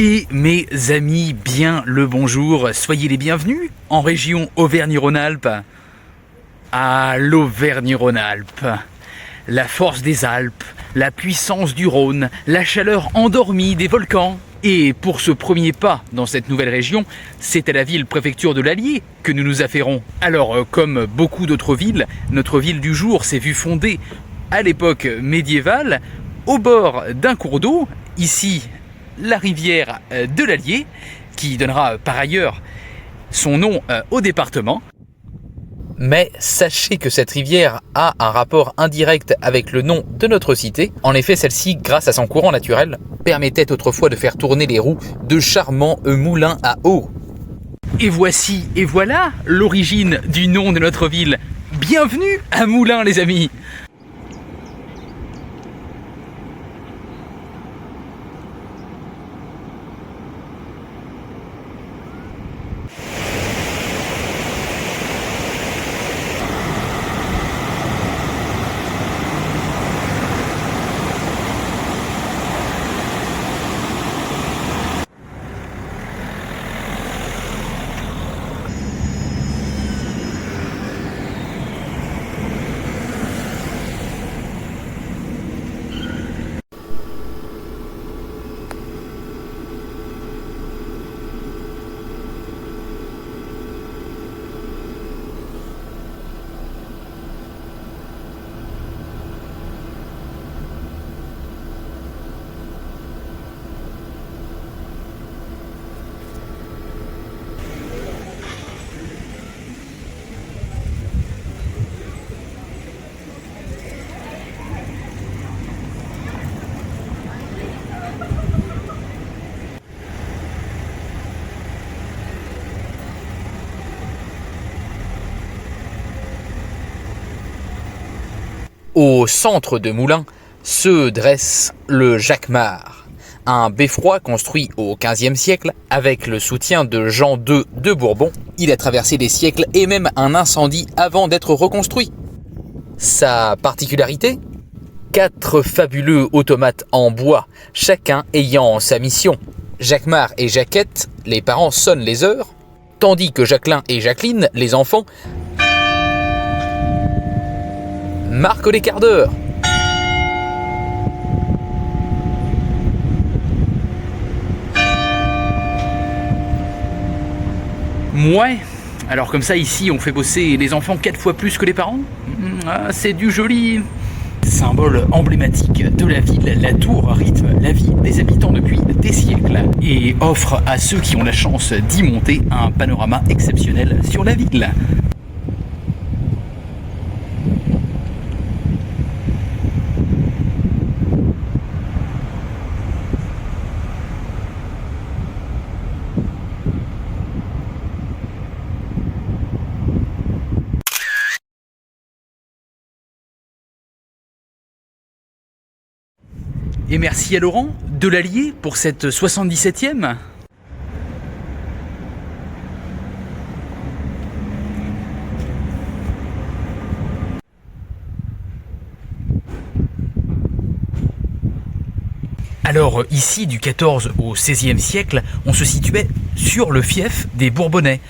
Et mes amis, bien le bonjour, soyez les bienvenus en région Auvergne-Rhône-Alpes. Ah, l'Auvergne-Rhône-Alpes, la force des Alpes, la puissance du Rhône, la chaleur endormie des volcans. Et pour ce premier pas dans cette nouvelle région, c'est à la ville-préfecture de l'Allier que nous nous affairons. Alors, comme beaucoup d'autres villes, notre ville du jour s'est vue fondée à l'époque médiévale au bord d'un cours d'eau, ici la rivière de l'Allier, qui donnera par ailleurs son nom au département. Mais sachez que cette rivière a un rapport indirect avec le nom de notre cité. En effet, celle-ci, grâce à son courant naturel, permettait autrefois de faire tourner les roues de charmants moulins à eau. Et voici, et voilà l'origine du nom de notre ville. Bienvenue à Moulins, les amis! Au centre de Moulins se dresse le Jacquemart, un beffroi construit au XVe siècle avec le soutien de Jean II de Bourbon. Il a traversé des siècles et même un incendie avant d'être reconstruit. Sa particularité ? 4 fabuleux automates en bois, chacun ayant sa mission. Jacquemart et Jacquette, les parents, sonnent les heures, tandis que Jacqueline et Jacqueline, les enfants, marque les quarts d'heure. Ouais, alors comme ça ici on fait bosser les enfants 4 fois plus que les parents. C'est du joli. Symbole emblématique de la ville, la tour rythme la vie des habitants depuis des siècles et offre à ceux qui ont la chance d'y monter un panorama exceptionnel sur la ville. Et merci à Laurent de l'Allier pour cette 77e. Alors ici, du XIV au XVIe siècle, on se situait sur le fief des Bourbonnais.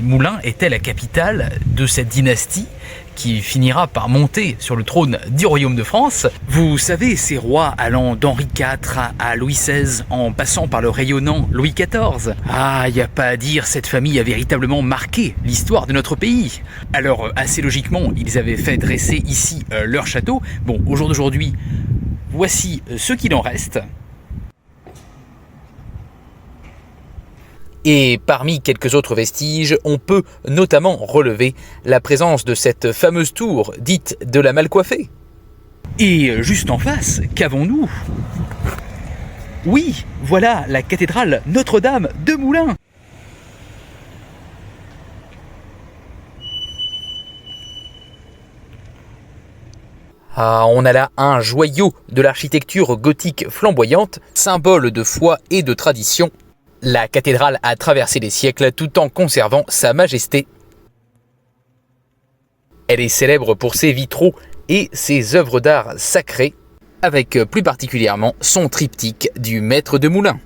Moulins était la capitale de cette dynastie qui finira par monter sur le trône du royaume de France. Vous savez, ces rois allant d'Henri IV à Louis XVI en passant par le rayonnant Louis XIV. Ah, y a pas à dire, cette famille a véritablement marqué l'histoire de notre pays. Alors, assez logiquement, ils avaient fait dresser ici leur château. Bon, au jour d'aujourd'hui, voici ce qu'il en reste. Et parmi quelques autres vestiges, on peut notamment relever la présence de cette fameuse tour dite de la Malcoiffée. Et juste en face, qu'avons-nous ? Oui, voilà la cathédrale Notre-Dame de Moulins. Ah, on a là un joyau de l'architecture gothique flamboyante, symbole de foi et de tradition. La cathédrale a traversé les siècles tout en conservant sa majesté. Elle est célèbre pour ses vitraux et ses œuvres d'art sacrées, avec plus particulièrement son triptyque du maître de moulin.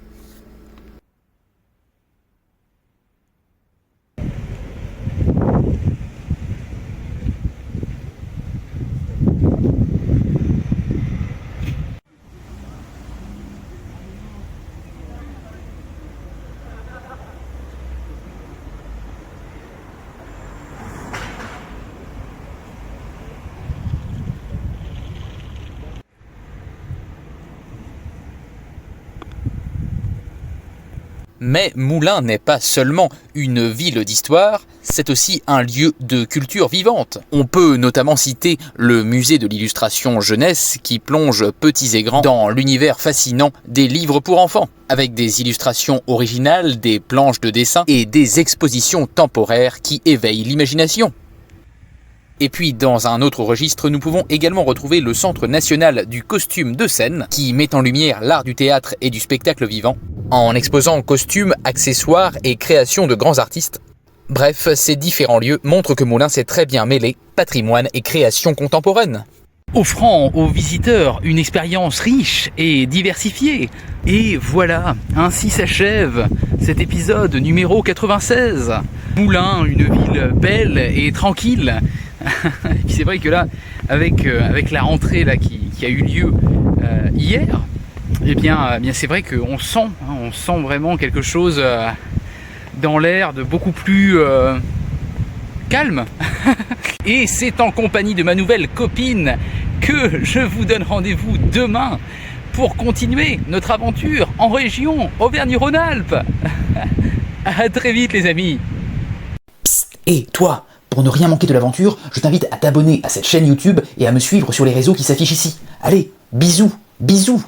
Mais Moulins n'est pas seulement une ville d'histoire, c'est aussi un lieu de culture vivante. On peut notamment citer le musée de l'illustration jeunesse qui plonge petits et grands dans l'univers fascinant des livres pour enfants, avec des illustrations originales, des planches de dessin et des expositions temporaires qui éveillent l'imagination. Et puis, dans un autre registre, nous pouvons également retrouver le Centre national du costume de scène, qui met en lumière l'art du théâtre et du spectacle vivant, en exposant costumes, accessoires et créations de grands artistes. Bref, ces différents lieux montrent que Moulins s'est très bien mêlé patrimoine et création contemporaine, offrant aux visiteurs une expérience riche et diversifiée. Et voilà, ainsi s'achève cet épisode numéro 96. Moulins, une ville belle et tranquille. Et puis c'est vrai que là, avec la rentrée là, qui a eu lieu hier, eh bien c'est vrai qu'on sent, on sent vraiment quelque chose dans l'air de beaucoup plus calme. Et c'est en compagnie de ma nouvelle copine que je vous donne rendez-vous demain pour continuer notre aventure en région Auvergne-Rhône-Alpes. À très vite les amis. Psst, et toi, pour ne rien manquer de l'aventure, je t'invite à t'abonner à cette chaîne YouTube et à me suivre sur les réseaux qui s'affichent ici. Allez, bisous, bisous.